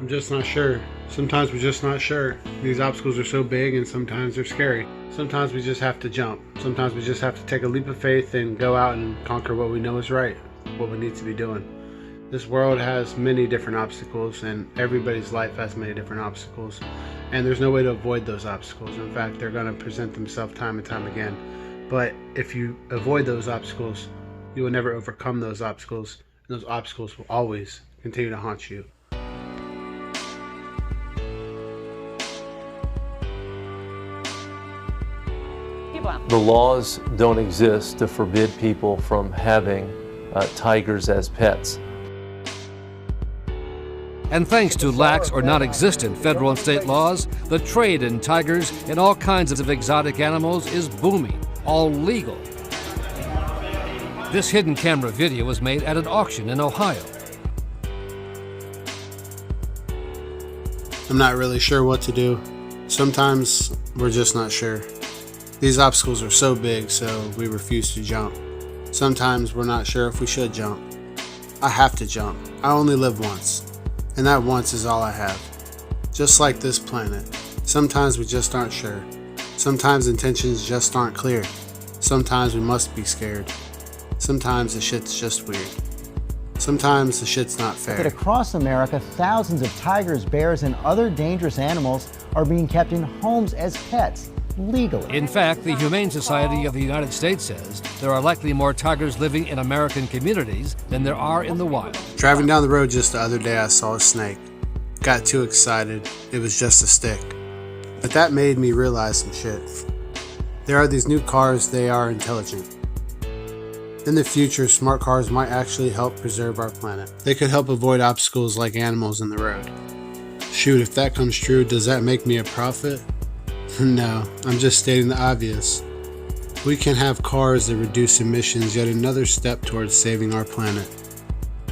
I'm just not sure. Sometimes we're just not sure. These obstacles are so big and sometimes they're scary. Sometimes we just have to jump. Sometimes we just have to take a leap of faith and go out and conquer what we know is right, what we need to be doing. This world has many different obstacles, and everybody's life has many different obstacles, and there's no way to avoid those obstacles. In fact, they're going to present themselves time and time again. But if you avoid those obstacles, you will never overcome those obstacles, and those obstacles will always continue to haunt you. The laws don't exist to forbid people from having tigers as pets. And thanks to lax or non-existent federal and state laws, the trade in tigers and all kinds of exotic animals is booming, all legal. This hidden camera video was made at an auction in Ohio. I'm not really sure what to do. Sometimes we're just not sure. These obstacles are so big, so we refuse to jump. Sometimes we're not sure if we should jump. I have to jump. I only live once, and that once is all I have. Just like this planet, sometimes we just aren't sure. Sometimes intentions just aren't clear. Sometimes we must be scared. Sometimes the shit's just weird. Sometimes the shit's not fair. But across America, thousands of tigers, bears, and other dangerous animals are being kept in homes as pets, legally. In fact, the Humane Society of the United States says there are likely more tigers living in American communities than there are in the wild. Driving down the road just the other day, I saw a snake. Got too excited. It was just a stick. But that made me realize some shit. There are these new cars, they are intelligent. In the future, smart cars might actually help preserve our planet. They could help avoid obstacles like animals in the road. Shoot, if that comes true, does that make me a prophet? No, I'm just stating the obvious. We can have cars that reduce emissions, yet another step towards saving our planet.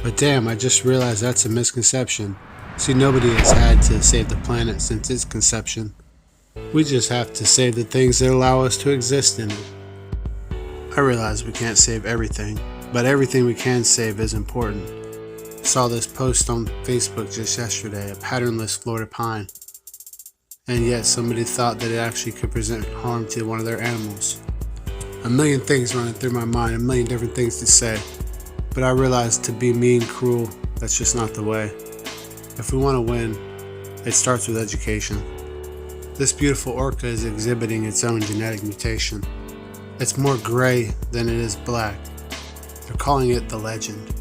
But damn, I just realized that's a misconception. See, nobody has had to save the planet since its conception. We just have to save the things that allow us to exist in it. I realize we can't save everything, but everything we can save is important. I saw this post on Facebook just yesterday, a patternless Florida pine. And yet somebody thought that it actually could present harm to one of their animals. A million things running through my mind, a million different things to say. But I realized to be mean, cruel, that's just not the way. If we want to win, it starts with education. This beautiful orca is exhibiting its own genetic mutation. It's more gray than it is black. They're calling it the legend.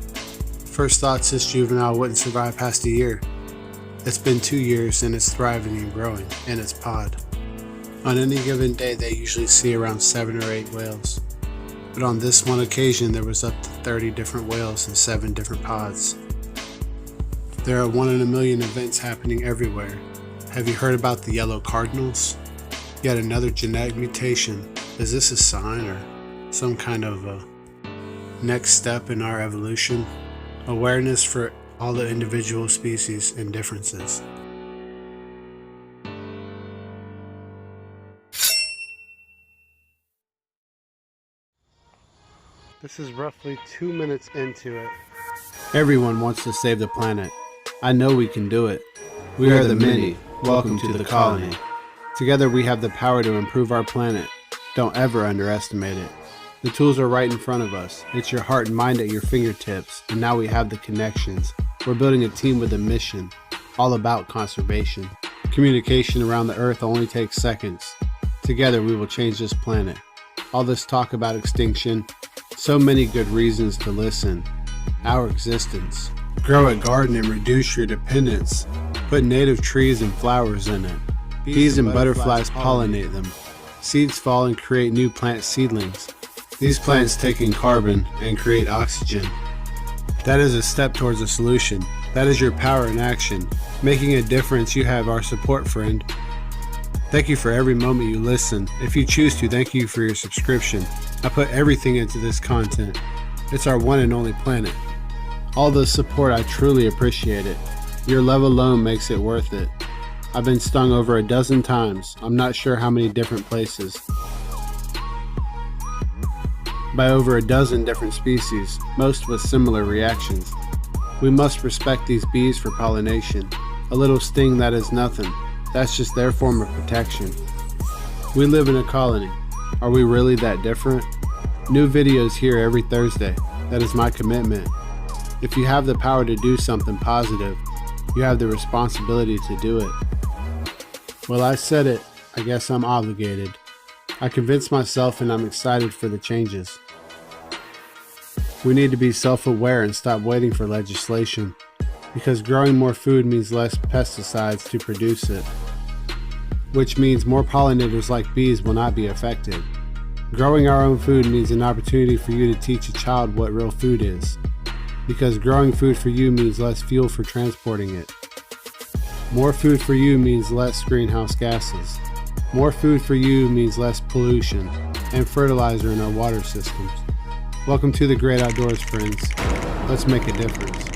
First thoughts, this juvenile wouldn't survive past a year. It's been 2 years and it's thriving and growing in its pod. On any given day, they usually see around 7 or 8 whales. But on this one occasion, there was up to 30 different whales in 7 different pods. There are 1 in a million events happening everywhere. Have you heard about the yellow cardinals? Yet another genetic mutation. Is this a sign or some kind of a next step in our evolution? Awareness for all the individual species and differences. This is roughly 2 minutes into it. Everyone wants to save the planet. I know we can do it. We are the many. Welcome to the colony. Together we have the power to improve our planet. Don't ever underestimate it. The tools are right in front of us. It's your heart and mind at your fingertips, and now we have the connections. We're building a team with a mission, all about conservation. Communication around the earth only takes seconds. Together we will change this planet. All this talk about extinction, so many good reasons to listen. Our existence. Grow a garden and reduce your dependence. Put native trees and flowers in it. Bees and butterflies pollinate them. Seeds fall and create new plant seedlings. These plants take in carbon and create oxygen. That is a step towards a solution. That is your power in action. Making a difference, you have our support, friend. Thank you for every moment you listen. If you choose to, thank you for your subscription. I put everything into this content. It's our one and only planet. All the support, I truly appreciate it. Your love alone makes it worth it. I've been stung over a dozen times. I'm not sure how many different places. By over a dozen different species, most with similar reactions. We must respect these bees for pollination. A little sting that is nothing. That's just their form of protection. We live in a colony. Are we really that different? New videos here every Thursday. That is my commitment. If you have the power to do something positive, you have the responsibility to do it. Well, I said it. I guess I'm obligated. I convinced myself and I'm excited for the changes. We need to be self-aware and stop waiting for legislation, because growing more food means less pesticides to produce it, which means more pollinators like bees will not be affected. Growing our own food means an opportunity for you to teach a child what real food is, because growing food for you means less fuel for transporting it. More food for you means less greenhouse gases. More food for you means less pollution and fertilizer in our water systems. Welcome to the great outdoors, friends. Let's make a difference.